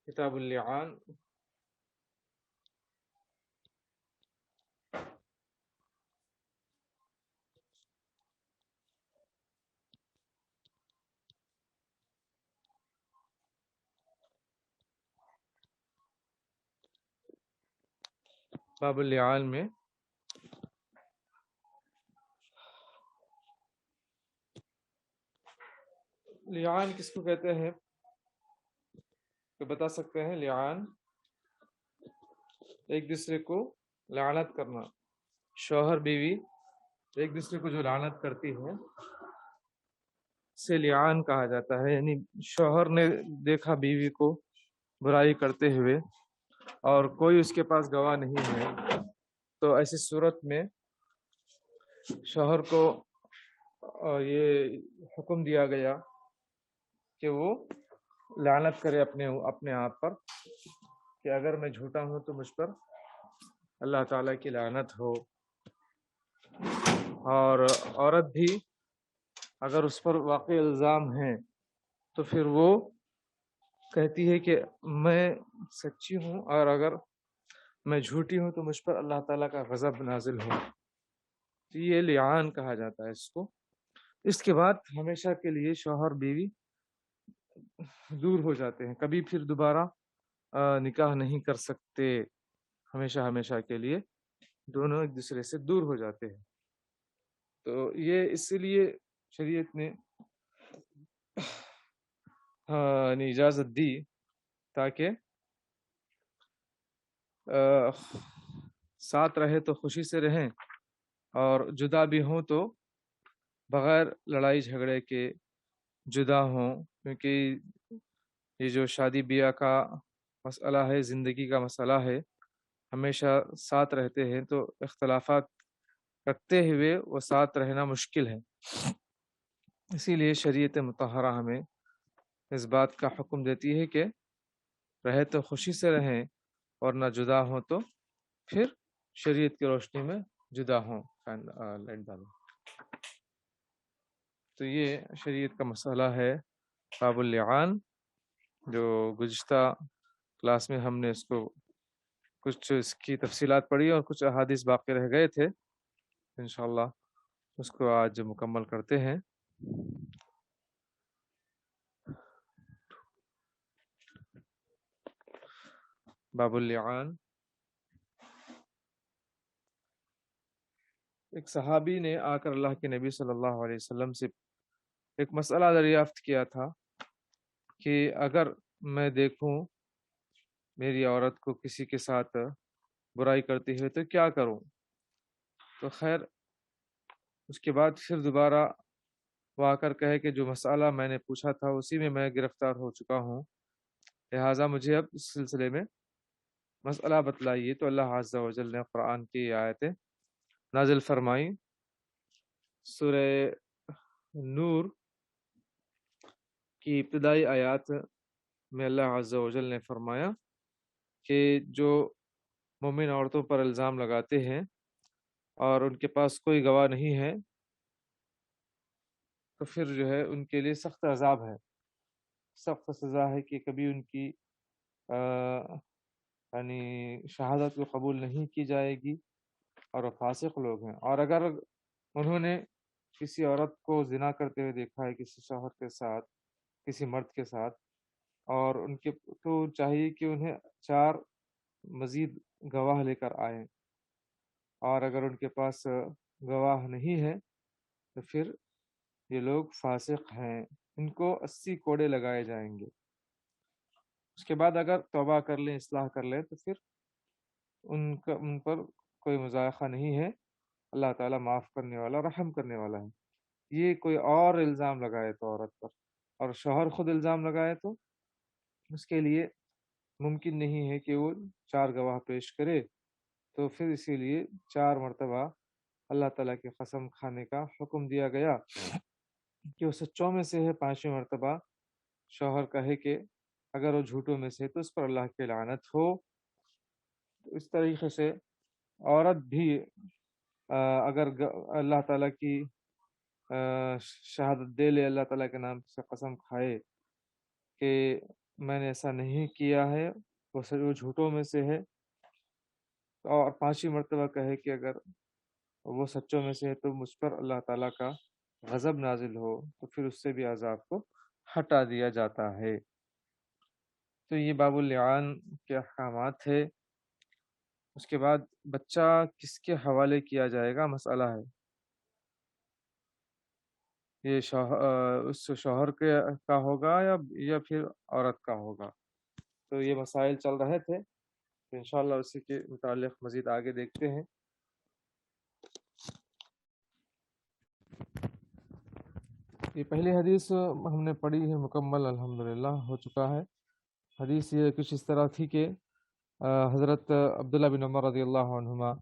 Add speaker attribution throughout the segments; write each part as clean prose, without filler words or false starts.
Speaker 1: کتاب اللعان باب اللعان میں لعان کس کو کہتے ہیں تو بتا سکتے ہیں؟ لعان ایک دوسرے کو لعنت کرنا، شوہر بیوی ایک دوسرے کو جو لعنت کرتی ہے اسے لعان کہا جاتا ہے۔ یعنی شوہر نے دیکھا بیوی کو برائی کرتے ہوئے اور کوئی اس کے پاس گواہ نہیں ہے، تو ایسی صورت میں شوہر کو یہ حکم دیا گیا کہ وہ لعنت کرے اپنے آپ پر کہ اگر میں جھوٹا ہوں تو مجھ پر اللہ تعالیٰ کی لعنت ہو، اور عورت بھی اگر اس پر واقع الزام ہے تو پھر وہ کہتی ہے کہ میں سچی ہوں اور اگر میں جھوٹی ہوں تو مجھ پر اللہ تعالیٰ کا غضب نازل ہو، تو یہ لعان کہا جاتا ہے اس کو۔ اس کے بعد ہمیشہ کے لیے شوہر بیوی دور ہو جاتے ہیں، کبھی پھر دوبارہ نکاح نہیں کر سکتے، ہمیشہ کے لیے دونوں ایک دوسرے سے دور ہو جاتے ہیں۔ تو یہ اس لیے شریعت نے اجازت دی تاکہ ساتھ رہے تو خوشی سے رہیں، اور جدا بھی ہوں تو بغیر لڑائی جھگڑے کے جدا ہوں، کیونکہ یہ جو شادی بیاہ کا مسئلہ ہے، زندگی کا مسئلہ ہے، ہمیشہ ساتھ رہتے ہیں تو اختلافات رکھتے ہوئے وہ ساتھ رہنا مشکل ہے۔ اسی لیے شریعت مطہرہ ہمیں اس بات کا حکم دیتی ہے کہ رہے تو خوشی سے رہیں، اور نہ جدا ہوں تو پھر شریعت کی روشنی میں جدا ہوں۔ لائٹ ڈالو۔ تو یہ شریعت کا مسئلہ ہے باب اللعان، جو گزشتہ کلاس میں ہم نے اس کو کچھ اس کی تفصیلات پڑھی اور کچھ احادیث باقی رہ گئے تھے، انشاءاللہ اس کو آج مکمل کرتے ہیں۔ باب اللعان، ایک صحابی نے آ کر اللہ کے نبی صلی اللہ علیہ وسلم سے ایک مسئلہ دریافت کیا تھا کہ اگر میں دیکھوں میری عورت کو کسی کے ساتھ برائی کرتی ہوئے تو کیا کروں؟ تو خیر اس کے بعد پھر دوبارہ وہ آ کر کہے کہ جو مسئلہ میں نے پوچھا تھا اسی میں میں گرفتار ہو چکا ہوں، لہٰذا مجھے اب اس سلسلے میں مسئلہ بتلائیے۔ تو اللہ عز و جل نے قرآن کی آیتیں نازل فرمائی۔ سورہ نور کی ابتدائی آیات میں اللہ عز و جل نے فرمایا کہ جو مومن عورتوں پر الزام لگاتے ہیں اور ان کے پاس کوئی گواہ نہیں ہے تو پھر جو ہے ان کے لیے سخت عذاب ہے، سخت سزا ہے کہ کبھی ان کی یعنی شہادت کو قبول نہیں کی جائے گی، اور وہ فاسق لوگ ہیں۔ اور اگر انہوں نے کسی عورت کو زنا کرتے ہوئے دیکھا ہے کسی شوہر کے ساتھ، کسی مرد کے ساتھ، اور ان کے تو چاہیے کہ انہیں 4 مزید گواہ لے کر آئیں، اور اگر ان کے پاس گواہ نہیں ہے تو پھر یہ لوگ فاسق ہیں، ان کو 80 کوڑے لگائے جائیں گے۔ اس کے بعد اگر توبہ کر لیں، اصلاح کر لیں تو پھر ان پر کوئی مضائقہ نہیں ہے، اللہ تعالیٰ معاف کرنے والا، رحم کرنے والا ہے۔ یہ کوئی اور الزام لگائے تو عورت پر، اور شوہر خود الزام لگائے تو اس کے لیے ممکن نہیں ہے کہ وہ 4 گواہ پیش کرے، تو پھر اسی لیے 4 مرتبہ اللہ تعالیٰ کی قسم کھانے کا حکم دیا گیا کہ وہ سچوں میں سے ہے، 5ویں مرتبہ شوہر کہے کہ اگر وہ جھوٹوں میں سے تو اس پر اللہ کی لعنت ہو۔ تو اس طریقے سے عورت بھی اگر اللہ تعالیٰ کی شہادت دے لے، اللہ تعالیٰ کے نام سے قسم کھائے کہ میں نے ایسا نہیں کیا ہے، وہ جھوٹوں میں سے ہے، اور پانچویں مرتبہ کہے کہ اگر وہ سچوں میں سے ہے تو مجھ پر اللہ تعالیٰ کا غضب نازل ہو تو پھر اس سے بھی عذاب کو ہٹا دیا جاتا ہے۔ تو یہ باب اللعان کے احکامات تھے۔ اس کے بعد بچہ کس کے حوالے کیا جائے گا مسئلہ ہے، یہ اس شوہر کے کا ہوگا یا پھر عورت کا ہوگا۔ تو یہ مسائل چل رہے تھے، تو انشاءاللہ اسی کے متعلق مزید آگے دیکھتے ہیں۔ یہ پہلی حدیث ہم نے پڑھی ہے، مکمل الحمدللہ ہو چکا ہے۔ حدیث یہ کچھ اس طرح تھی کہ حضرت عبداللہ بن عمر رضی اللہ عنہما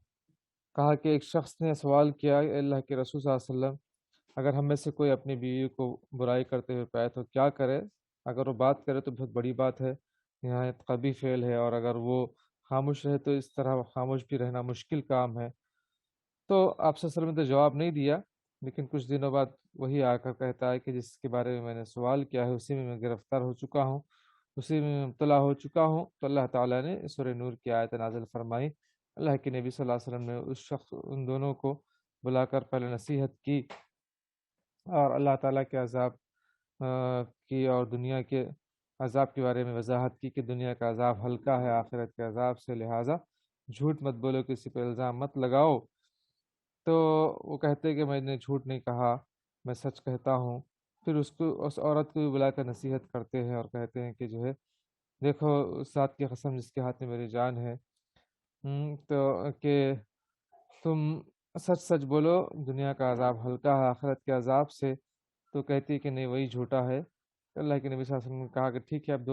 Speaker 1: کہا کہ ایک شخص نے سوال کیا، اے اللہ کے رسول صلی اللہ علیہ وسلم، اگر ہم میں سے کوئی اپنی بیوی کو برائی کرتے ہوئے پائے تو کیا کرے؟ اگر وہ بات کرے تو بہت بڑی بات ہے، نہایت قبیح فعل ہے، اور اگر وہ خاموش رہے تو اس طرح خاموش بھی رہنا مشکل کام ہے۔ تو آپ صلی اللہ علیہ وسلم نے تو جواب نہیں دیا، لیکن کچھ دنوں بعد وہی آ کر کہتا ہے کہ جس کے بارے میں نے سوال کیا ہے اسی میں گرفتار ہو چکا ہوں، اسی میں مبتلا ہو چکا ہوں۔ تو اللہ تعالیٰ نے سورہ نور کی آیت نازل فرمائی۔ اللہ کے نبی صلی اللہ علیہ وسلم نے ان دونوں کو بلا کر پہلے نصیحت کی اور اللہ تعالیٰ کے عذاب کی اور دنیا کے عذاب کے بارے میں وضاحت کی کہ دنیا کا عذاب ہلکا ہے آخرت کے عذاب سے، لہٰذا جھوٹ مت بولو، کسی پہ الزام مت لگاؤ۔ تو وہ کہتے کہ میں نے جھوٹ نہیں کہا، میں سچ کہتا ہوں۔ پھر اس عورت کو بھی بلا کر نصیحت کرتے ہیں اور کہتے ہیں کہ جو ہے دیکھو اس ذات کی قسم جس کے ہاتھ میں میری جان ہے، تو کہ تم سچ سچ بولو، دنیا کا عذاب ہلکا ہے آخرت کے عذاب سے۔ تو کہتی ہے کہ نہیں، وہی جھوٹا ہے۔ اللہ کے نبی صلی اللہ علیہ وسلم نے کہا کہ ٹھیک ہے، اب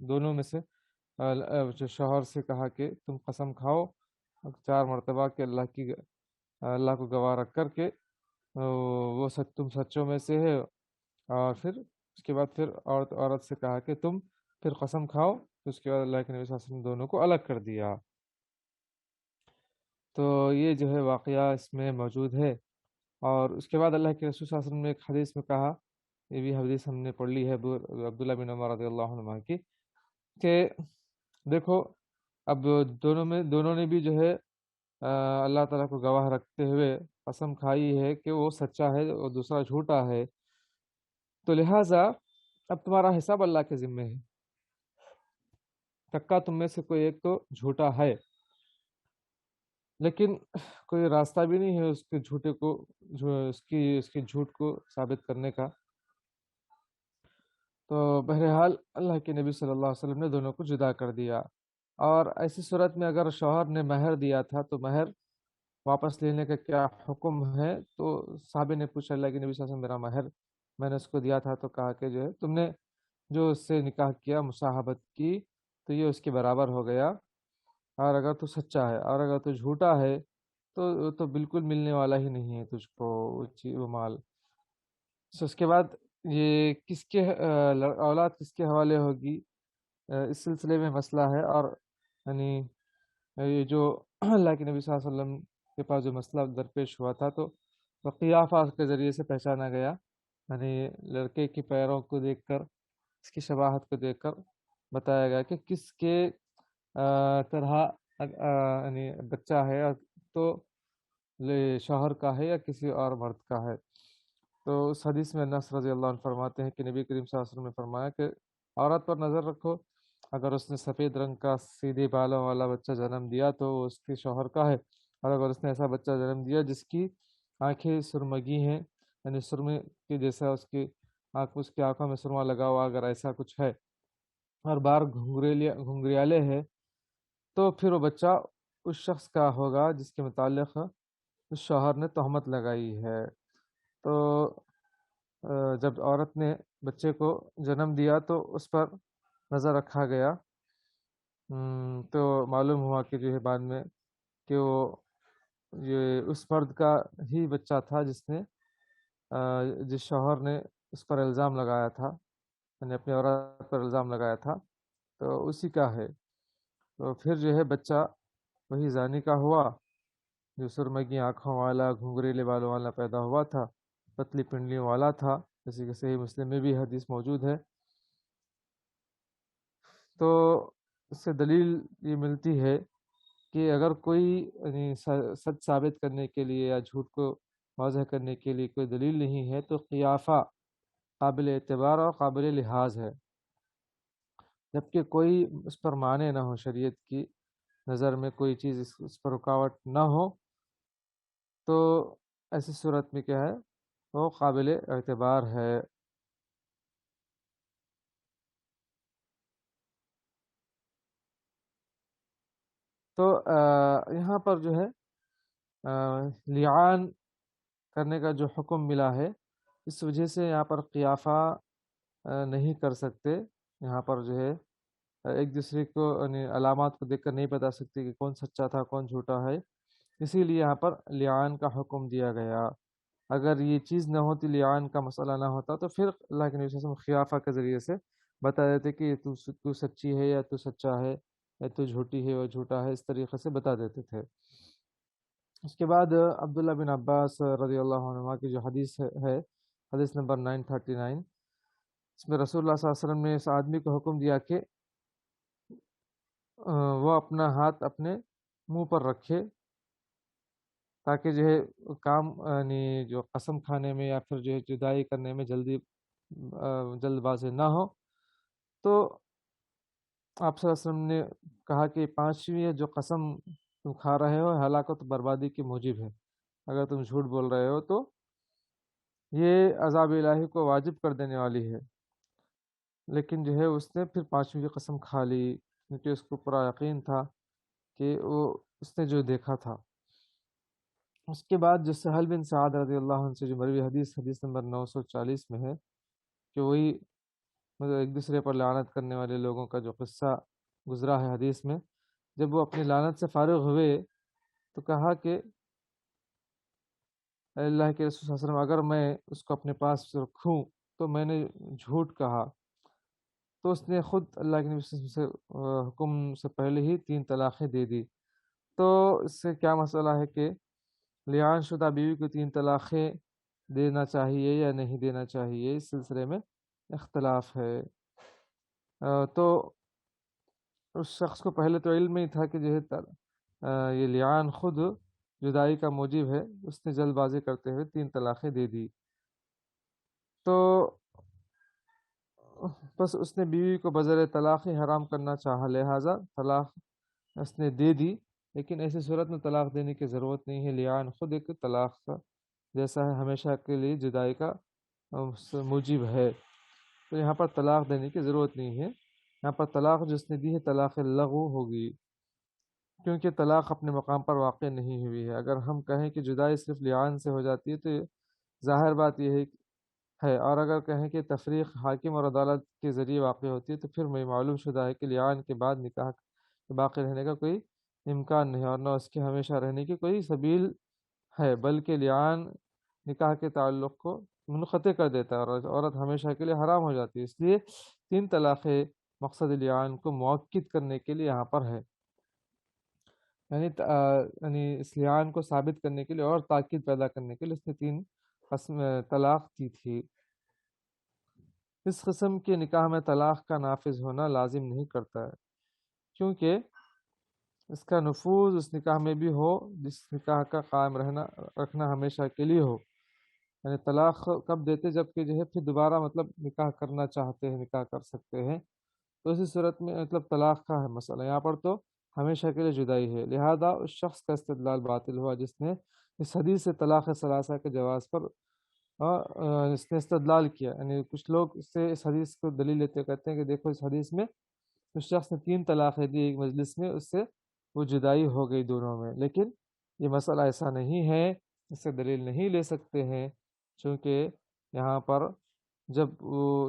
Speaker 1: دونوں میں سے جو شوہر سے کہا کہ تم قسم کھاؤ 4 مرتبہ کہ اللہ کو گواہ رکھ کر کے تم سچوں میں سے ہے، اور پھر اس کے بعد پھر عورت سے کہا کہ تم پھر قسم کھاؤ۔ تو اس کے بعد اللہ کے نبی صلی اللہ علیہ وسلم نے دونوں کو الگ کر دیا۔ تو یہ جو ہے واقعہ اس میں موجود ہے۔ اور اس کے بعد اللہ کے رسول صلی اللہ علیہ وسلم نے ایک حدیث میں کہا، یہ بھی حدیث ہم نے پڑھ لی ہے عبداللہ بن عمر رضی اللہ عنہ کی، کہ دیکھو اب دونوں نے بھی جو ہے اللہ تعالیٰ کو گواہ رکھتے ہوئے قسم کھائی ہے کہ وہ سچا ہے اور دوسرا جھوٹا ہے، تو لہٰذا اب تمہارا حساب اللہ کے ذمے ہے، پکا تم میں سے کوئی ایک تو جھوٹا ہے، لیکن کوئی راستہ بھی نہیں ہے اس کے جھوٹے کو اس کے جھوٹ کو ثابت کرنے کا۔ تو بہرحال اللہ کے نبی صلی اللہ علیہ وسلم نے دونوں کو جدا کر دیا۔ اور ایسی صورت میں اگر شوہر نے مہر دیا تھا تو مہر واپس لینے کا کیا حکم ہے؟ تو صحابہ نے پوچھا اللہ کے نبی صلی اللہ علیہ وسلم، میرا مہر میں نے اس کو دیا تھا، تو کہا کہ جو ہے تم نے جو اس سے نکاح کیا، مصاحبت کی، تو یہ اس کے برابر ہو گیا، اور اگر تو سچا ہے، اور اگر تو جھوٹا ہے تو بالکل ملنے والا ہی نہیں ہے تجھ کو وہ مال۔ اس کے بعد یہ کس کے اولاد کس کے حوالے ہوگی، اس سلسلے میں مسئلہ ہے، اور یعنی یہ جو اللہ کے نبی صلی اللہ علیہ وسلم کے پاس جو مسئلہ درپیش ہوا تھا، تو قیافہ کے ذریعے سے پہچانا گیا، یعنی لڑکے کے پیروں کو دیکھ کر، اس کی شباہت کو دیکھ کر بتایا گیا کہ کس کے طرح یعنی بچہ ہے، تو شوہر کا ہے یا کسی اور مرد کا ہے۔ تو اس حدیث میں انس رضی اللہ عنہ فرماتے ہیں کہ نبی کریم صلی اللہ علیہ وسلم نے فرمایا کہ عورت پر نظر رکھو، اگر اس نے سفید رنگ کا سیدھے بالوں والا بچہ جنم دیا تو وہ اس کے شوہر کا ہے، اور اگر اس نے ایسا بچہ جنم دیا جس کی آنکھیں سرمگی ہیں، یعنی سرمے کی جیسا اس کی آنکھوں میں سرما لگا ہوا، اگر ایسا کچھ ہے اور بار گھنگریالے ہے، تو پھر وہ بچہ اس شخص کا ہوگا جس کے متعلق اس شوہر نے تہمت لگائی ہے۔ تو جب عورت نے بچے کو جنم دیا تو اس پر نظر رکھا گیا، تو معلوم ہوا کہ جو ہے بعد میں کہ وہ یہ اس مرد کا ہی بچہ تھا جس شوہر نے اس پر الزام لگایا تھا، یعنی اپنی عورت پر الزام لگایا تھا، تو اسی کا ہے۔ تو پھر جو ہے بچہ وہی زانی کا ہوا جو سرمگی آنکھوں والا، گھنگریلے بالوں والا پیدا ہوا تھا، پتلی پنڈلیوں والا تھا، جیسے کہ صحیح مسلم میں بھی حدیث موجود ہے۔ تو اس سے دلیل یہ ملتی ہے کہ اگر کوئی یعنی سچ ثابت کرنے کے لیے یا جھوٹ کو واضح کرنے کے لیے کوئی دلیل نہیں ہے تو قیافہ قابل اعتبار اور قابل لحاظ ہے، جبکہ کوئی اس پر مانے نہ ہو، شریعت کی نظر میں کوئی چیز اس پر رکاوٹ نہ ہو، تو ایسی صورت میں کیا ہے، وہ قابل اعتبار ہے۔ تو یہاں پر جو ہے لعان کرنے کا جو حکم ملا ہے، اس وجہ سے یہاں پر قیافہ نہیں کر سکتے، یہاں پر جو ہے ایک دوسرے کو یعنی علامات کو دیکھ کر نہیں بتا سکتے کہ کون سچا تھا کون جھوٹا ہے، اسی لیے یہاں پر لعان کا حکم دیا گیا۔ اگر یہ چیز نہ ہوتی، لعان کا مسئلہ نہ ہوتا، تو پھر اللہ کے نبی صلی اللہ علیہ وسلم خیافہ کے ذریعے سے بتا دیتے کہ تو سچی ہے یا تو سچا ہے، یا تو جھوٹی ہے یا جھوٹا ہے، اس طریقے سے بتا دیتے تھے۔ اس کے بعد عبداللہ بن عباس رضی اللہ عنہما کی جو حدیث ہے، حدیث نمبر 939، اس میں رسول اللہ صلی اللہ علیہ وسلم نے اس آدمی کو حکم دیا کہ وہ اپنا ہاتھ اپنے منہ پر رکھے، تاکہ جو ہے کام یعنی جو قسم کھانے میں یا پھر جو ہے جدائی کرنے میں جلد بازی نہ ہو۔ تو آپ صلی اللہ علیہ وسلم نے کہا کہ پانچویں جو قسم تم کھا رہے ہو ہلاکت و بربادی کی موجب ہے، اگر تم جھوٹ بول رہے ہو تو یہ عذاب الہی کو واجب کر دینے والی ہے۔ لیکن جو ہے اس نے پھر پانچویں کی قسم کھا لی، کیونکہ اس کو پورا یقین تھا کہ اس نے جو دیکھا تھا۔ اس کے بعد جو سہل بن سعد رضی اللہ عنہ سے جو مروی حدیث نمبر 940 میں ہے کہ وہی مطلب ایک دوسرے پر لعنت کرنے والے لوگوں کا جو قصہ گزرا ہے حدیث میں، جب وہ اپنی لعنت سے فارغ ہوئے تو کہا کہ اے اللہ کے رسول صلی اللہ علیہ وسلم، اگر میں اس کو اپنے پاس رکھوں تو میں نے جھوٹ کہا، تو اس نے خود اللہ کے نبی صلی اللہ علیہ وسلم سے حکم سے پہلے ہی 3 طلاقیں دے دی۔ تو اس سے کیا مسئلہ ہے کہ لعان شدہ بیوی کو 3 طلاقیں دینا چاہیے یا نہیں دینا چاہیے، اس سلسلے میں اختلاف ہے۔ تو اس شخص کو پہلے تو علم نہیں تھا کہ جو ہے یہ لعان خود جدائی کا موجب ہے، اس نے جلد بازی کرتے ہوئے 3 طلاقیں دے دی۔ تو بس اس نے بیوی کو بذریعہ طلاق ہی حرام کرنا چاہا، لہٰذا طلاق اس نے دے دی، لیکن ایسی صورت میں طلاق دینے کی ضرورت نہیں ہے، لعان خود ایک طلاق کا جیسا ہے، ہمیشہ کے لیے جدائی کا موجب ہے، تو یہاں پر طلاق دینے کی ضرورت نہیں ہے۔ یہاں پر طلاق جس نے دی ہے طلاق لغو ہوگی، کیونکہ طلاق اپنے مقام پر واقع نہیں ہوئی ہے۔ اگر ہم کہیں کہ جدائی صرف لعان سے ہو جاتی ہے تو ظاہر بات یہ ہے، اور اگر کہیں کہ تفریق حاکم اور عدالت کے ذریعے واقع ہوتی ہے تو پھر معلوم شدہ ہے کہ لعان کے بعد نکاح کے باقی رہنے کا کوئی امکان نہیں، اور نہ اس کے ہمیشہ رہنے کی کوئی سبیل ہے، بلکہ لعان نکاح کے تعلق کو منقطع کر دیتا ہے اور عورت ہمیشہ کے لیے حرام ہو جاتی ہے۔ اس لیے 3 طلاقیں مقصد لعان کو مؤکد کرنے کے لیے یہاں پر ہے، یعنی اس لعان کو ثابت کرنے کے لیے اور تاکید پیدا کرنے کے لیے اس نے 3 طلاق دی تھی۔ اس قسم کے نکاح میں طلاق کا نافذ ہونا لازم نہیں کرتا ہے، کیونکہ اس کا نفوذ اس نکاح میں بھی ہو جس نکاح کا قائم رکھنا ہمیشہ کے لیے ہو۔ یعنی طلاق کب دیتے، جب کہ جو ہے پھر دوبارہ مطلب نکاح کرنا چاہتے ہیں، نکاح کر سکتے ہیں، تو اسی صورت میں مطلب طلاق کا ہے مسئلہ، یہاں پر تو ہمیشہ کے لیے جدائی ہے، لہذا اس شخص کا استدلال باطل ہوا جس نے اس حدیث سے طلاق ثلاثہ کے جواز پر اس نے استدلال کیا۔ یعنی کچھ لوگ اس حدیث کو دلیل لیتے کہتے ہیں کہ دیکھو اس حدیث میں اس شخص نے 3 طلاقیں دی ایک مجلس میں، اس سے وہ جدائی ہو گئی دونوں میں، لیکن یہ مسئلہ ایسا نہیں ہے، اس سے دلیل نہیں لے سکتے ہیں، چونکہ یہاں پر جب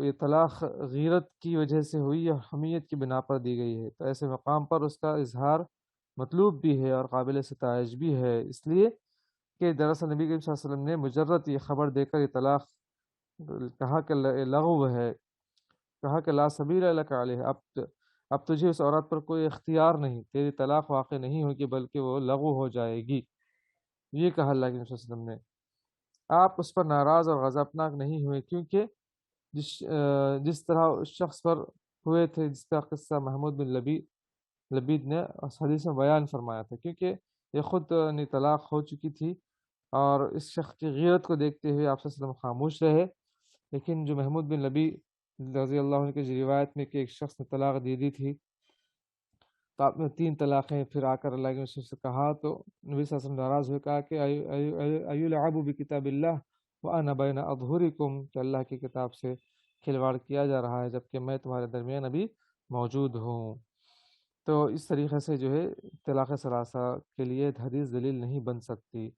Speaker 1: یہ طلاق غیرت کی وجہ سے ہوئی یا حمیت کی بنا پر دی گئی ہے، تو ایسے مقام پر اس کا اظہار مطلوب بھی ہے اور قابل ستائش بھی ہے، اس لیے کہ دراصل نبی کریم صلی اللہ علیہ وسلم نے مجرد یہ خبر دے کر یہ طلاق کہا کہ لغو ہے، کہا کہ لا سبیل لک علیہ، اب تجھے اس عورت پر کوئی اختیار نہیں، تیری طلاق واقع نہیں ہوگی بلکہ وہ لغو ہو جائے گی، یہ کہا اللہ کے نبی صلی اللہ علیہ وسلم نے۔ آپ اس پر ناراض اور غضبناک نہیں ہوئے، کیونکہ جس طرح اس شخص پر ہوئے تھے، جس کا قصہ محمود بن لبید نے اس حدیث میں بیان فرمایا تھا، کیونکہ یہ خود طلاق ہو چکی تھی، اور اس شخص کی غیرت کو دیکھتے ہوئے آپ صلی اللہ علیہ وسلم خاموش رہے۔ لیکن جو محمود بن لبی رضی اللہ عنہ کی روایت میں کہ ایک شخص نے طلاق دے دی تھی، تو آپ نے 3 طلاقیں پھر آ کر اللہ کے رسول سے کہا، تو نبی صلی اللہ علیہ وسلم ناراض ہوئے، کہا کہ ایلعب بکتاب اللہ وانا بین اظہرکم، کہ اللہ کی کتاب سے کھلواڑ کیا جا رہا ہے جبکہ میں تمہارے درمیان ابھی موجود ہوں۔ تو اس طریقے سے جو ہے طلاق ثلاثہ کے لیے حدیث دلیل نہیں بن سکتی۔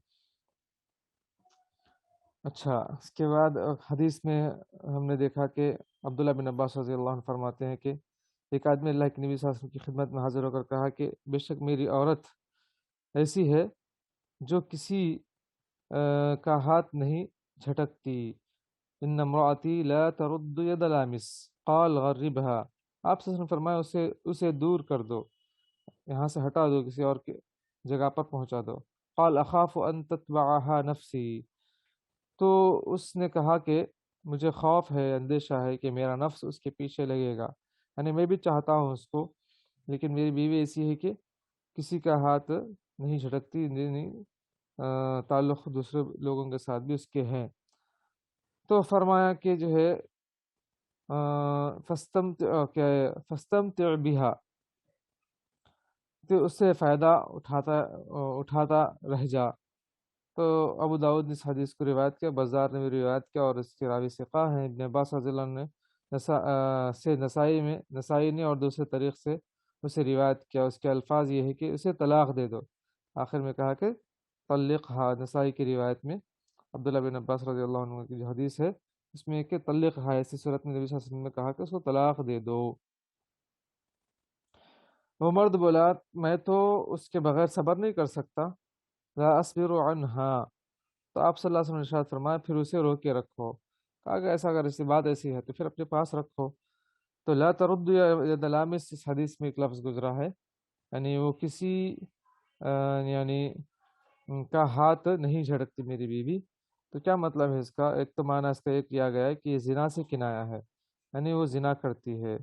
Speaker 1: اچھا، اس کے بعد حدیث میں ہم نے دیکھا کہ عبداللہ بن عباس رضی اللہ عنہ فرماتے ہیں کہ ایک آدمی اللہ کے نبی صلی اللہ علیہ وسلم کی خدمت میں حاضر ہو کر کہا کہ بے شک میری عورت ایسی ہے جو کسی کا ہاتھ نہیں جھٹکتی، ان امراتی لا ترد ید لامس قال غربها، آپ صلی اللہ علیہ وسلم فرمایا اسے دور کر دو، یہاں سے ہٹا دو، کسی اور کی جگہ پر پہنچا دو۔ قال اخاف ان تتبعها نفسی، تو اس نے کہا کہ مجھے خوف ہے، اندیشہ ہے کہ میرا نفس اس کے پیچھے لگے گا، یعنی میں بھی چاہتا ہوں اس کو، لیکن میری بیوی ایسی ہے کہ کسی کا ہاتھ نہیں جھٹکتی، نہیں تعلق دوسرے لوگوں کے ساتھ بھی اس کے ہیں۔ تو فرمایا کہ جو ہے فستمتع بہا، تو اس سے فائدہ اٹھاتا رہ جا۔ تو ابو داؤد نے اس حدیث کو روایت کیا، بزار نے بھی روایت کیا، اور اس کے راوی ثقہ ہیں۔ ابن عباس رضی اللہ عنہ نے نسائی نے اور دوسرے طریق سے اسے روایت کیا، اس کے الفاظ یہ ہے کہ اسے طلاق دے دو، آخر میں کہا کہ طلقھا۔ نسائی کی روایت میں عبداللہ بن عباس رضی اللہ عنہ کی جو حدیث ہے اس میں کہ طلقھا، ایسی صورت میں نبی صلی اللہ علیہ وسلم نے کہا کہ اس کو طلاق دے دو۔ وہ مرد بولا میں تو اس کے بغیر صبر نہیں کر سکتا، لا اصبر عنہا، تو آپ صلی اللہ علیہ وسلم نے ارشاد فرمایا پھر اسے روک کے رکھو، کہا کہ ایسا اگر ایسی بات ایسی ہے تو پھر اپنے پاس رکھو۔ تو لا ترد ید لامس، اس حدیث میں ایک لفظ گزرا ہے، یعنی وہ کسی یعنی کا ہاتھ نہیں جھڑکتی میری بیوی۔ تو کیا مطلب ہے اس کا؟ ایک تو معنی اس کا یہ کیا گیا ہے کہ یہ زنا سے کنایا ہے، یعنی وہ زنا کرتی ہے،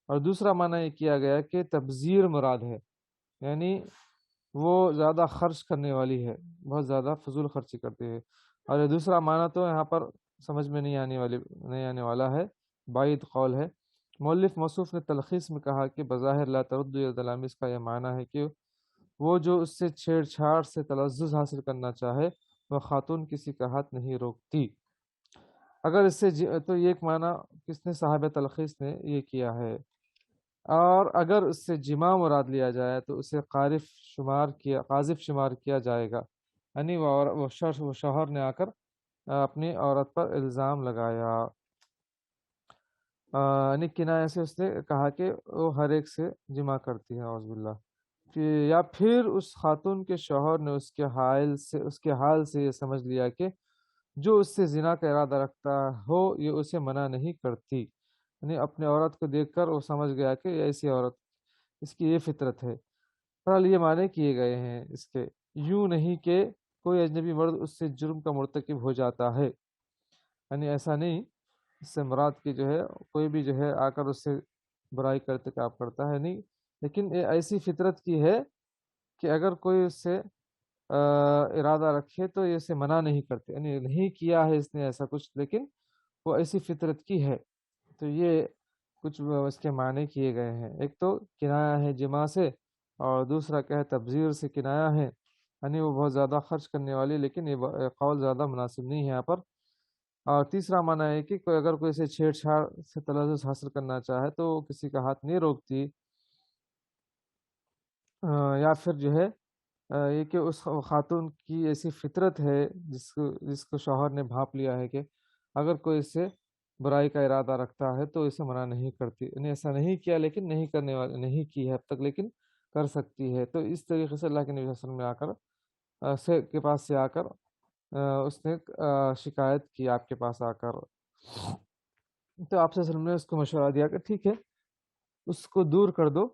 Speaker 1: اور دوسرا معنی یہ کیا گیا کہ تبذیر مراد ہے، یعنی وہ زیادہ خرچ کرنے والی ہے، بہت زیادہ فضول خرچی کرتی ہے۔ اور یہ دوسرا معنی تو یہاں پر سمجھ میں نہیں آنے والا ہے، بعید قول ہے۔ مؤلف موصوف نے تلخیص میں کہا کہ بظاہر لا ترد ید لامس کا یہ معنی ہے کہ وہ جو اس سے چھیڑ چھاڑ سے تلذذ حاصل کرنا چاہے وہ خاتون کسی کا ہاتھ نہیں روکتی۔ اگر اس سے تو یہ ایک معنی کس نے؟ صاحب تلخیص نے یہ کیا ہے۔ اور اگر اس سے جماع مراد لیا جائے تو اسے قاذف شمار کیا جائے گا، یعنی وہ شوہر نے آ کر اپنی عورت پر الزام لگایا، یعنی کنایہ سے اس نے کہا کہ وہ ہر ایک سے جماع کرتی ہے، اعوذ باللہ، یا پھر اس خاتون کے شوہر نے اس کے حال سے یہ سمجھ لیا کہ جو اس سے زنا کا ارادہ رکھتا ہو یہ اسے منع نہیں کرتی، یعنی اپنے عورت کو دیکھ کر وہ سمجھ گیا کہ یہ ایسی عورت، اس کی یہ فطرت ہے۔ بہرحال یہ معنی کیے گئے ہیں اس کے، یوں نہیں کہ کوئی اجنبی مرد اس سے جرم کا مرتکب ہو جاتا ہے، یعنی ایسا نہیں، اس سے مراد کی جو ہے کوئی بھی جو ہے آ کر اس سے برائی کا ارتکاب کرتا ہے، نہیں، لیکن یہ ایسی فطرت کی ہے کہ اگر کوئی اس سے ارادہ رکھے تو یہ اسے منع نہیں کرتے، یعنی نہیں کیا ہے اس نے ایسا کچھ، لیکن وہ ایسی فطرت کی ہے۔ تو یہ کچھ اس کے معنی کیے گئے ہیں، ایک تو کنایا ہے جماع سے، اور دوسرا کیا ہے تبذیر سے کنایا ہے، یعنی وہ بہت زیادہ خرچ کرنے والی، لیکن یہ قول زیادہ مناسب نہیں ہے یہاں پر۔ اور تیسرا معنی ہے کہ اگر کوئی اسے چھیڑ چھاڑ سے تلذذ حاصل کرنا چاہے تو وہ کسی کا ہاتھ نہیں روکتی، یا پھر جو ہے یہ کہ اس خاتون کی ایسی فطرت ہے جس کو شوہر نے بھانپ لیا ہے کہ اگر کوئی اس سے برائی کا ارادہ رکھتا ہے تو اسے منع نہیں کرتی، یعنی ایسا نہیں کیا لیکن نہیں کرنے والے نہیں کی ہے اب تک، لیکن کر سکتی ہے۔ تو اس طریقے سے اللہ کے نبی صلی اللہ علیہ وسلم میں آ کر کے پاس سے آ کر اس نے شکایت کی آپ کے پاس آ کر، تو آپ صلی اللہ علیہ وسلم نے اس کو مشورہ دیا کہ ٹھیک ہے اس کو دور کر دو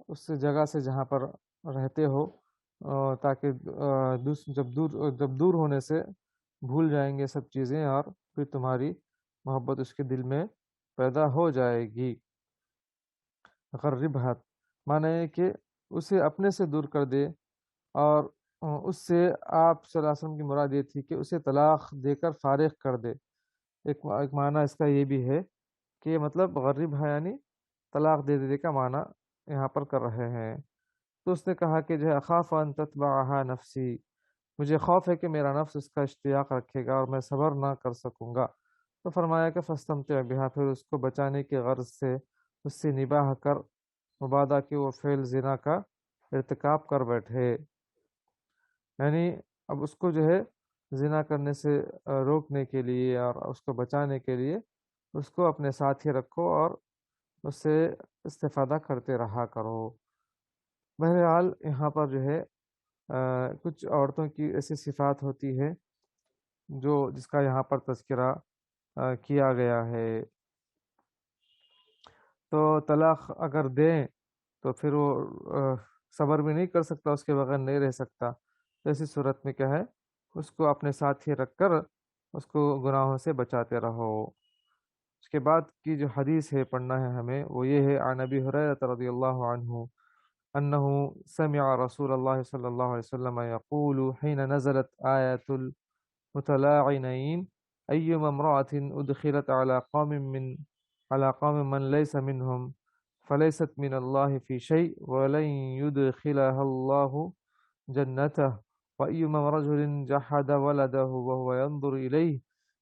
Speaker 1: اس جگہ سے جہاں پر رہتے ہو، تاکہ جب دور ہونے سے بھول جائیں گے سب چیزیں، اور پھر تمہاری محبت اس کے دل میں پیدا ہو جائے گی۔ غربها معنی ہے کہ اسے اپنے سے دور کر دے، اور اس سے آپ صلی اللہ علیہ وسلم کی مراد یہ تھی کہ اسے طلاق دے کر فارغ کر دے۔ ایک معنی اس کا یہ بھی ہے کہ مطلب غرب ہے یعنی طلاق دے دینے کا معنی یہاں پر کر رہے ہیں۔ تو اس نے کہا کہ جو ہے اخاف ان تتبعها نفسی، مجھے خوف ہے کہ میرا نفس اس کا اشتیاق رکھے گا اور میں صبر نہ کر سکوں گا۔ تو فرمایا کہ فاستمتع بها، پھر اس کو بچانے کی غرض سے اس سے نباہ کر، مبادہ کہ وہ فعل زنا کا ارتکاب کر بیٹھے، یعنی اب اس کو جو ہے زنا کرنے سے روکنے کے لیے اور اس کو بچانے کے لیے اس کو اپنے ساتھ ہی رکھو اور اس سے استفادہ کرتے رہا کرو۔ بہرحال یہاں پر جو ہے کچھ عورتوں کی ایسی صفات ہوتی ہے جس کا یہاں پر تذکرہ کیا گیا ہے۔ تو طلاق اگر دیں تو پھر وہ صبر بھی نہیں کر سکتا، اس کے بغیر نہیں رہ سکتا، تو ایسی صورت میں کیا ہے اس کو اپنے ساتھ ہی رکھ کر اس کو گناہوں سے بچاتے رہو۔ اس کے بعد کی جو حدیث ہے پڑھنا ہے ہمیں وہ یہ ہے، عن ابی ہریرہ رضی اللہ عنہ انه سمع رسول الله صلی اللہ علیہ وسلم يقول حين نزلت آیت المتلاعنین ایما امرأة ادخلت على قوم من ليس منهم فليست من الله في شيء ولن يدخلها الله جنته وأيما رجل جحد ولده وهو ينظر إليه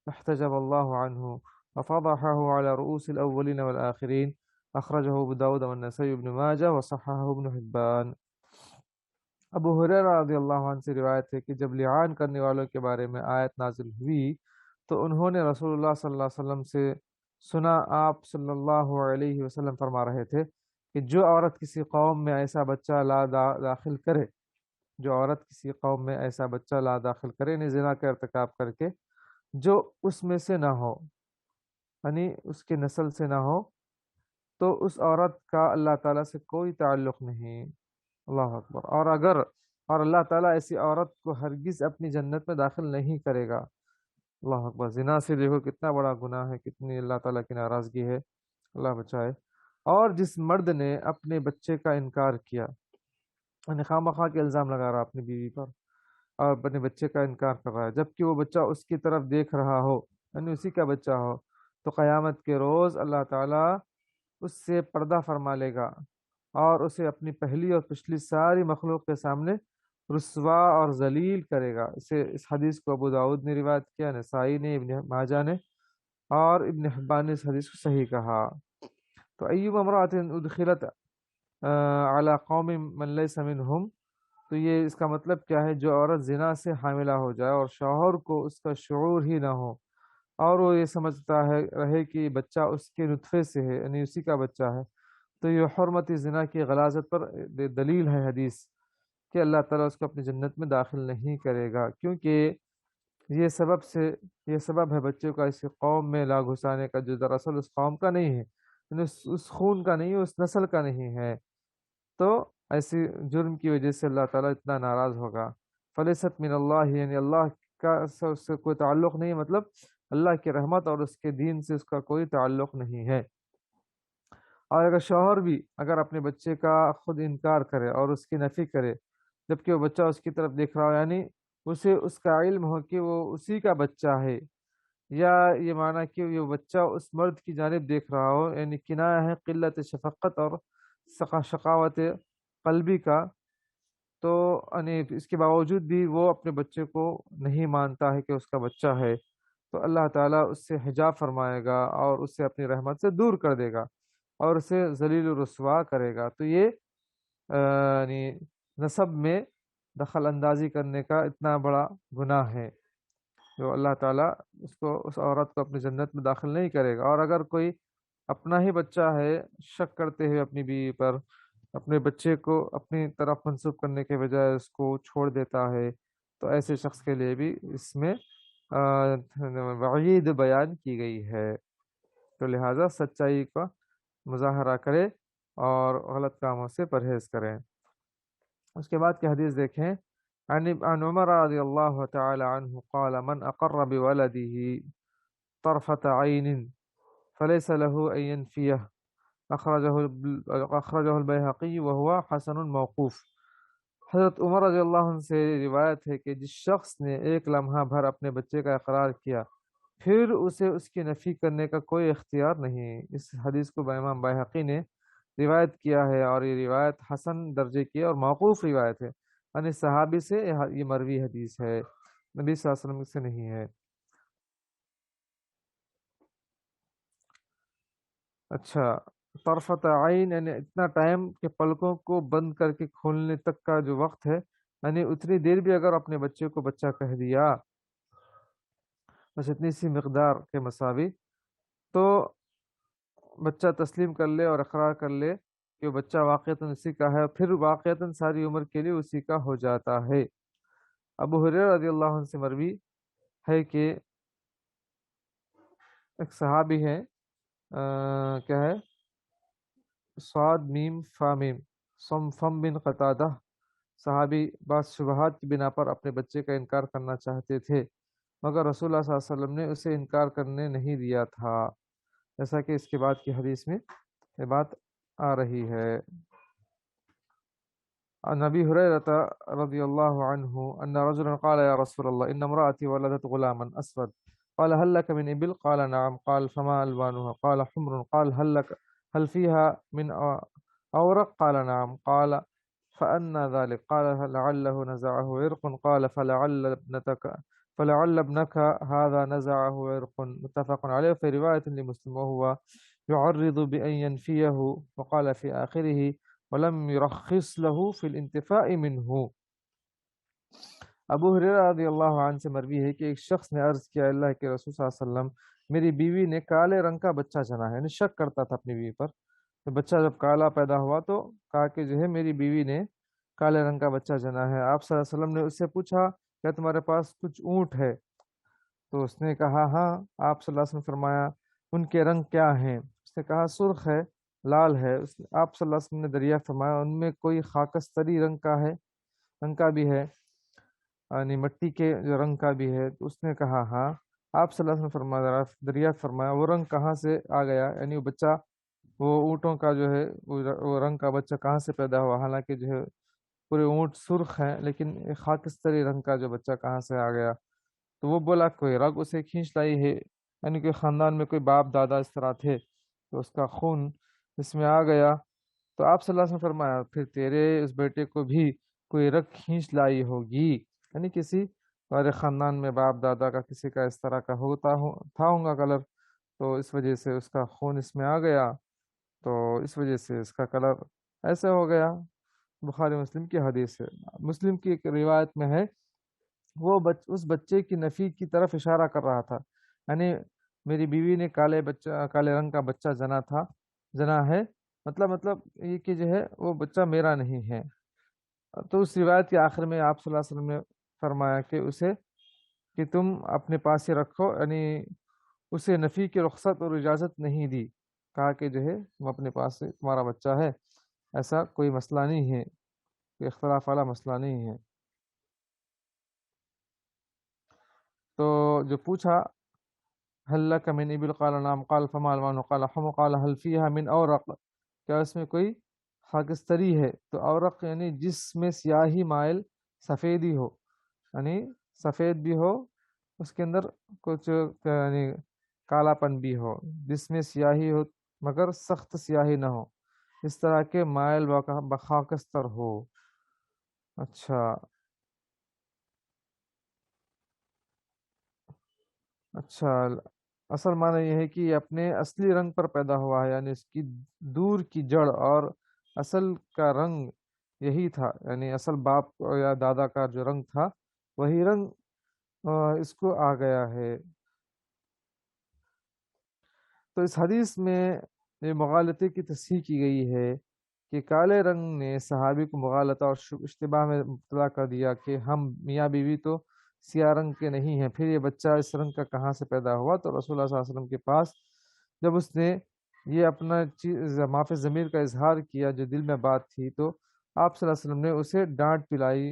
Speaker 1: احتجب الله عنه وفضحه على رؤوس الأولين والآخرين اخرجہ ابو داؤد والنسائی ابن ماجہ وصححہ ابن حبان۔ ابو ہریرہ رضی اللہ عنہ سے روایت ہے کہ جب لعان کرنے والوں کے بارے میں آیت نازل ہوئی تو انہوں نے رسول اللہ صلی اللہ علیہ وسلم سے سنا، آپ صلی اللہ علیہ وسلم فرما رہے تھے کہ جو عورت کسی قوم میں ایسا بچہ لا داخل کرے، جو عورت کسی قوم میں ایسا بچہ لا داخل کرے یعنی زنا کا ارتکاب کر کے، جو اس میں سے نہ ہو یعنی اس کے نسل سے نہ ہو، تو اس عورت کا اللہ تعالیٰ سے کوئی تعلق نہیں۔ اللہ اکبر۔ اور اللہ تعالیٰ ایسی عورت کو ہرگز اپنی جنت میں داخل نہیں کرے گا۔ اللہ اکبر۔ زنا سے دیکھو کتنا بڑا گناہ ہے، کتنی اللہ تعالیٰ کی ناراضگی ہے، اللہ بچائے۔ اور جس مرد نے اپنے بچے کا انکار کیا، یعنی خواہ مخواہ کے الزام لگا رہا اپنی بیوی پر اور اپنے بچے کا انکار کر رہا ہے جبکہ وہ بچہ اس کی طرف دیکھ رہا ہو، یعنی اسی کا بچہ ہو، تو قیامت کے روز اللہ تعالیٰ اس سے پردہ فرما لے گا اور اسے اپنی پہلی اور پچھلی ساری مخلوق کے سامنے رسوا اور ذلیل کرے گا۔ اس حدیث کو ابو داؤد نے روایت کیا، نسائی نے، ابن ماجہ نے اور ابن حبان نے اس حدیث کو صحیح کہا۔ تو ایوب امرأۃ ادخلت علی قوم من لیس منہم، تو یہ اس کا مطلب کیا ہے، جو عورت زنا سے حاملہ ہو جائے اور شوہر کو اس کا شعور ہی نہ ہو اور وہ یہ سمجھتا رہے کہ بچہ اس کے نطفے سے ہے یعنی اسی کا بچہ ہے، تو یہ حرمت زنا کی غلاظت پر دلیل ہے حدیث کہ اللہ تعالیٰ اس کو اپنی جنت میں داخل نہیں کرے گا، کیونکہ یہ سبب ہے بچے کا اس قوم میں لا گھسانے کا جو دراصل اس قوم کا نہیں ہے، یعنی اس خون کا نہیں ہے، اس نسل کا نہیں ہے، تو ایسی جرم کی وجہ سے اللہ تعالیٰ اتنا ناراض ہوگا۔ فلیست من اللہ، یعنی اللہ کا اس سے کوئی تعلق نہیں، مطلب اللہ کی رحمت اور اس کے دین سے اس کا کوئی تعلق نہیں ہے۔ اور اگر شوہر بھی اگر اپنے بچے کا خود انکار کرے اور اس کی نفی کرے جبکہ وہ بچہ اس کی طرف دیکھ رہا ہو، یعنی اسے اس کا علم ہو کہ وہ اسی کا بچہ ہے، یا یہ معنی کہ یہ بچہ اس مرد کی جانب دیکھ رہا ہو، یعنی کنایہ ہے قلت شفقت اور شقاوت قلبی کا، تو یعنی اس کے باوجود بھی وہ اپنے بچے کو نہیں مانتا ہے کہ اس کا بچہ ہے، تو اللہ تعالیٰ اس سے حجاب فرمائے گا اور اسے اپنی رحمت سے دور کر دے گا اور اسے ذلیل و رسوا کرے گا۔ تو یہ یعنی نسب میں دخل اندازی کرنے کا اتنا بڑا گناہ ہے جو اللہ تعالیٰ اس عورت کو اپنی جنت میں داخل نہیں کرے گا۔ اور اگر کوئی اپنا ہی بچہ ہے، شک کرتے ہوئے اپنی بیوی پر، اپنے بچے کو اپنی طرف منسوب کرنے کے بجائے اس کو چھوڑ دیتا ہے، تو ایسے شخص کے لیے بھی اس میں وعید بیان کی گئی ہے، تو لہٰذا سچائی کا مظاہرہ کرے اور غلط کاموں سے پرہیز کریں۔ اس کے بعد کی حدیث دیکھیں، عن عمر رضی اللہ تعالی عنہ قال من اقر بولده طرفة عین فليس له ان ينفيه اخرجہ البیہقی وہوا حسن موقوف۔ حضرت عمر رضی اللہ عنہ سے روایت ہے کہ جس شخص نے ایک لمحہ بھر اپنے بچے کا اقرار کیا پھر اسے اس کی نفی کرنے کا کوئی اختیار نہیں۔ اس حدیث کو امام بیہقی نے روایت کیا ہے اور یہ روایت حسن درجے کی ہے اور موقوف روایت ہے، یعنی صحابی سے یہ مروی حدیث ہے، نبی صلی اللہ علیہ وسلم سے نہیں ہے۔ اچھا، طرفت عین یعنی اتنا ٹائم کہ پلکوں کو بند کر کے کھولنے تک کا جو وقت ہے، یعنی اتنی دیر بھی اگر اپنے بچے کو بچہ کہہ دیا، بس اتنی سی مقدار کے مساوی، تو بچہ تسلیم کر لے اور اقرار کر لے کہ وہ بچہ واقعتاً اسی کا ہے، پھر واقعتاً ساری عمر کے لیے اسی کا ہو جاتا ہے۔ ابو ہریرہ رضی اللہ عنہ سے مروی ہے کہ ایک صحابی ہے، کیا ہے، صاد میم فا میم، فم بن قتادہ، صحابی بعض شبہات کی بنا پر اپنے بچے کا انکار کرنا چاہتے تھے مگر رسول اللہ صلی اللہ علیہ وسلم نے اسے انکار کرنے نہیں دیا تھا، جیسا کہ اس کے بعد کی حدیث میں یہ بات آ رہی ہے۔ عن ابي هريره رضي الله عنه ان رجلا قال يا رسول الله ان امرأتي ولدت غلاما اسود، قال هل لك من ابل؟ قال نعم، قال فما الوانها؟ قال حمر، قال هل فيها من اورق؟ قال نعم، قال فأنى ذلك؟ قال لعله نزعه عرق، قال فلعل ابنك هذا نزعه عرق، متفق عليه في رواية لمسلم وهو يعرض بأن ينفيه، وقال في آخره ولم يرخص له في الانتفاء منه۔ ابو ہریرہ رضی اللہ عنہ سے مروی ہے کہ ایک شخص نے عرض کیا اللہ کے رسول صلی اللہ علیہ وسلم، میری بیوی نے کالے رنگ کا بچہ جنا ہے، یعنی شک کرتا تھا اپنی بیوی پر، تو بچہ جب کالا پیدا ہوا تو کہا کہ جو ہے میری بیوی نے کالے رنگ کا بچہ جنا ہے۔ آپ صلی اللہ علیہ وسلم نے اس سے پوچھا کیا تمہارے پاس کچھ اونٹ ہے؟ تو اس نے کہا ہاں۔ آپ صلی اللہ علیہ وسلم نے فرمایا ان کے رنگ کیا ہیں؟ اس نے کہا سرخ ہے، لال ہے۔ آپ صلی اللہ علیہ وسلم نے دریافت فرمایا ان میں کوئی خاکستری رنگ کا بھی ہے، یعنی مٹی کے جو رنگ کا بھی ہے؟ تو اس نے کہا ہاں۔ آپ صلی اللہ علیہ وسلم فرمایا دریافت فرمایا وہ رنگ کہاں سے آ گیا، یعنی وہ بچہ، وہ اونٹوں کا جو ہے وہ رنگ کا بچہ کہاں سے پیدا ہوا؟ حالانکہ جو ہے پورے اونٹ سرخ ہیں لیکن ایک خاکستری رنگ کا جو بچہ کہاں سے آ گیا؟ تو وہ بولا کوئی رگ اسے کھینچ لائی ہے، یعنی کہ خاندان میں کوئی باپ دادا اس طرح تھے تو اس کا خون اس میں آ گیا۔ تو آپ صلی اللہ علیہ وسلم فرمایا پھر تیرے اس بیٹے کو بھی کوئی رگ کھینچ لائی ہوگی، یعنی کسی ہمارے خاندان میں باپ دادا کا کسی کا اس طرح کا تھا ہوگا کلر، تو اس وجہ سے اس کا خون اس میں آ گیا، تو اس وجہ سے اس کا کلر ایسے ہو گیا۔ بخاری مسلم کی حدیث ہے۔ مسلم کی ایک روایت میں ہے وہ اس بچے کی نفی کی طرف اشارہ کر رہا تھا، یعنی میری بیوی نے کالے رنگ کا بچہ جنا ہے، مطلب یہ کہ جو ہے وہ بچہ میرا نہیں ہے۔ تو اس روایت کے آخر میں آپ صلی اللہ علیہ وسلم نے فرمایا کہ تم اپنے پاس ہی رکھو، یعنی اسے نفی کی رخصت اور اجازت نہیں دی، کہا کہ جو ہے تم اپنے پاس سے تمہارا بچہ ہے، ایسا کوئی مسئلہ نہیں ہے، کوئی اختلاف والا مسئلہ نہیں ہے۔ تو جو پوچھا هل لك من ابل؟ قال نعم، قال فما الوان؟ قال حمر، قال هل فيها من اورق؟ کیا اس میں کوئی خاکستری ہے؟ تو اورق یعنی جس میں سیاہی مائل سفیدی ہو، یعنی سفید بھی ہو اس کے اندر کچھ یعنی کالا پن بھی ہو، جس میں سیاہی ہو مگر سخت سیاہی نہ ہو، اس طرح کے مائل بخاکستر ہو۔ اچھا اچھا، اصل معنی یہ ہے کہ یہ اپنے اصلی رنگ پر پیدا ہوا ہے، یعنی اس کی دور کی جڑ اور اصل کا رنگ یہی تھا، یعنی اصل باپ یا دادا کا جو رنگ تھا وہی رنگ اس کو آ گیا ہے۔ تو اس حدیث میں یہ مغالطے کی تصحیح کی گئی ہے کہ کالے رنگ نے صحابی کو مغالطہ اور اشتباہ میں مبتلا کر دیا کہ ہم میاں بیوی تو سیاہ رنگ کے نہیں ہیں، پھر یہ بچہ اس رنگ کا کہاں سے پیدا ہوا؟ تو رسول اللہ صلی اللہ علیہ وسلم کے پاس جب اس نے یہ اپنا معاف ضمیر کا اظہار کیا جو دل میں بات تھی، تو آپ صلی اللہ علیہ وسلم نے اسے ڈانٹ پلائی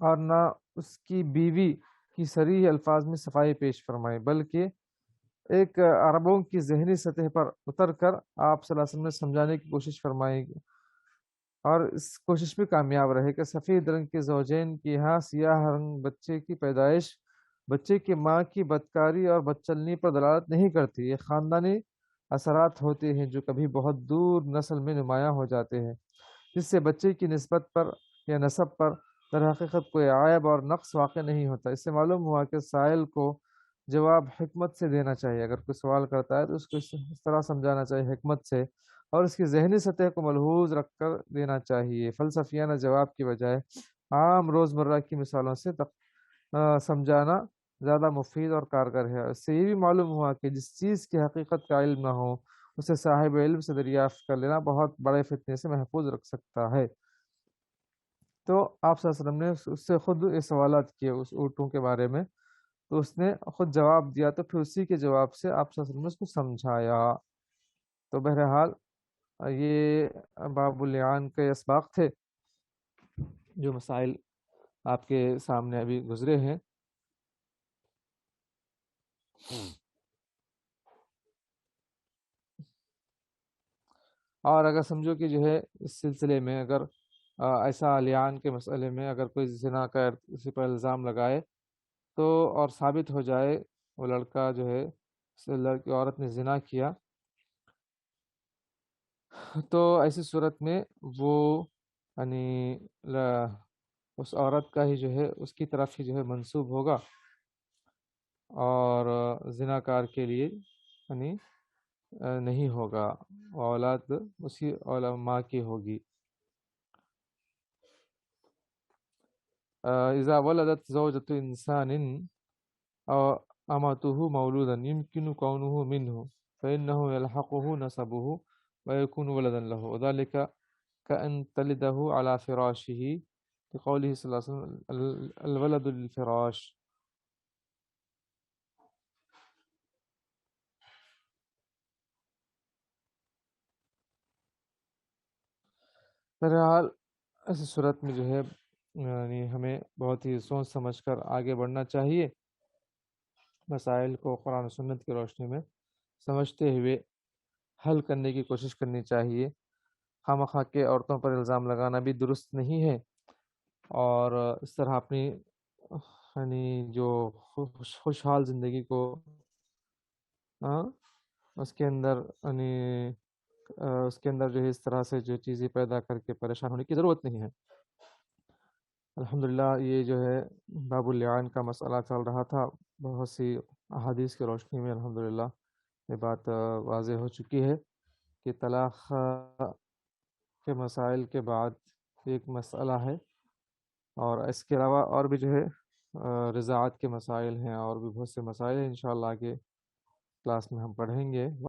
Speaker 1: اور نہ اس کی بیوی کی صریح الفاظ میں صفائی پیش فرمائی، بلکہ ایک عربوں کی ذہنی سطح پر اتر کر آپ صلی اللہ علیہ وسلم نے سمجھانے کی کوشش فرمائی اور اس کوشش میں کامیاب رہے کہ سفید رنگ کے زوجین کی یہاں سیاہ رنگ بچے کی پیدائش بچے کی ماں کی بدکاری اور بدچلنی پر دلالت نہیں کرتی، یہ خاندانی اثرات ہوتے ہیں جو کبھی بہت دور نسل میں نمایاں ہو جاتے ہیں، جس سے بچے کی نسبت پر یا نسب پر در حقیقت کوئی عیب اور نقص واقع نہیں ہوتا۔ اس سے معلوم ہوا کہ سائل کو جواب حکمت سے دینا چاہیے، اگر کوئی سوال کرتا ہے تو اس کو اس طرح سمجھانا چاہیے حکمت سے، اور اس کی ذہنی سطح کو ملحوظ رکھ کر دینا چاہیے، فلسفیانہ جواب کی بجائے عام روزمرہ کی مثالوں سے سمجھانا زیادہ مفید اور کارگر ہے۔ اس سے یہ بھی معلوم ہوا کہ جس چیز کی حقیقت کا علم نہ ہو اسے صاحب علم سے دریافت کر لینا بہت بڑے فتنے سے محفوظ رکھ سکتا ہے۔ تو آپ صلی اللہ علیہ وسلم نے اس سے خود یہ سوالات کیے اس اونٹوں کے بارے میں، تو اس نے خود جواب دیا، تو پھر اسی کے جواب سے آپ صلی اللہ علیہ وسلم نے اس کو سمجھایا۔ تو بہرحال یہ باب اللعان کے اسباق تھے جو مسائل آپ کے سامنے ابھی گزرے ہیں۔ اور اگر سمجھو کہ جو ہے اس سلسلے میں اگر ایسا لعان کے مسئلے میں اگر کوئی زنا کا کسی پر الزام لگائے تو اور ثابت ہو جائے وہ لڑکا جو ہے لڑکی عورت نے زنا کیا، تو ایسی صورت میں وہ یعنی اس عورت کا ہی جو ہے اس کی طرف ہی جو ہے منسوب ہوگا، اور زنا کار کے لیے یعنی نہیں ہوگا، اولاد اسی ماں کی ہوگی۔ اذا ولدت زوجة انسان او امته مولودا يمكن كونه منه فإنه يلحقه نسبه ويكون ولدا له، وذلك كأن تلده على فراشه لقوله صلى الله عليه وسلم الولد للفراش۔ بہرحال ایسی صورت میں جو ہے یعنی ہمیں بہت ہی سوچ سمجھ کر آگے بڑھنا چاہیے، مسائل کو قرآن و سنت کی روشنی میں سمجھتے ہوئے حل کرنے کی کوشش کرنی چاہیے۔ خواہ مخواہ کے عورتوں پر الزام لگانا بھی درست نہیں ہے، اور اس طرح اپنی یعنی جو خوشحال زندگی کو اس کے اندر یعنی اس کے اندر جو ہے اس طرح سے جو چیزیں پیدا کر کے پریشان ہونے کی ضرورت نہیں ہے۔ الحمدللہ یہ جو ہے باب اللعان کا مسئلہ چل رہا تھا، بہت سی احادیث کی روشنی میں الحمدللہ یہ بات واضح ہو چکی ہے کہ طلاق کے مسائل کے بعد ایک مسئلہ ہے، اور اس کے علاوہ اور بھی جو ہے رضاعت کے مسائل ہیں، اور بھی بہت سے مسائل ہیں، انشاءاللہ آگے کلاس میں ہم پڑھیں گے۔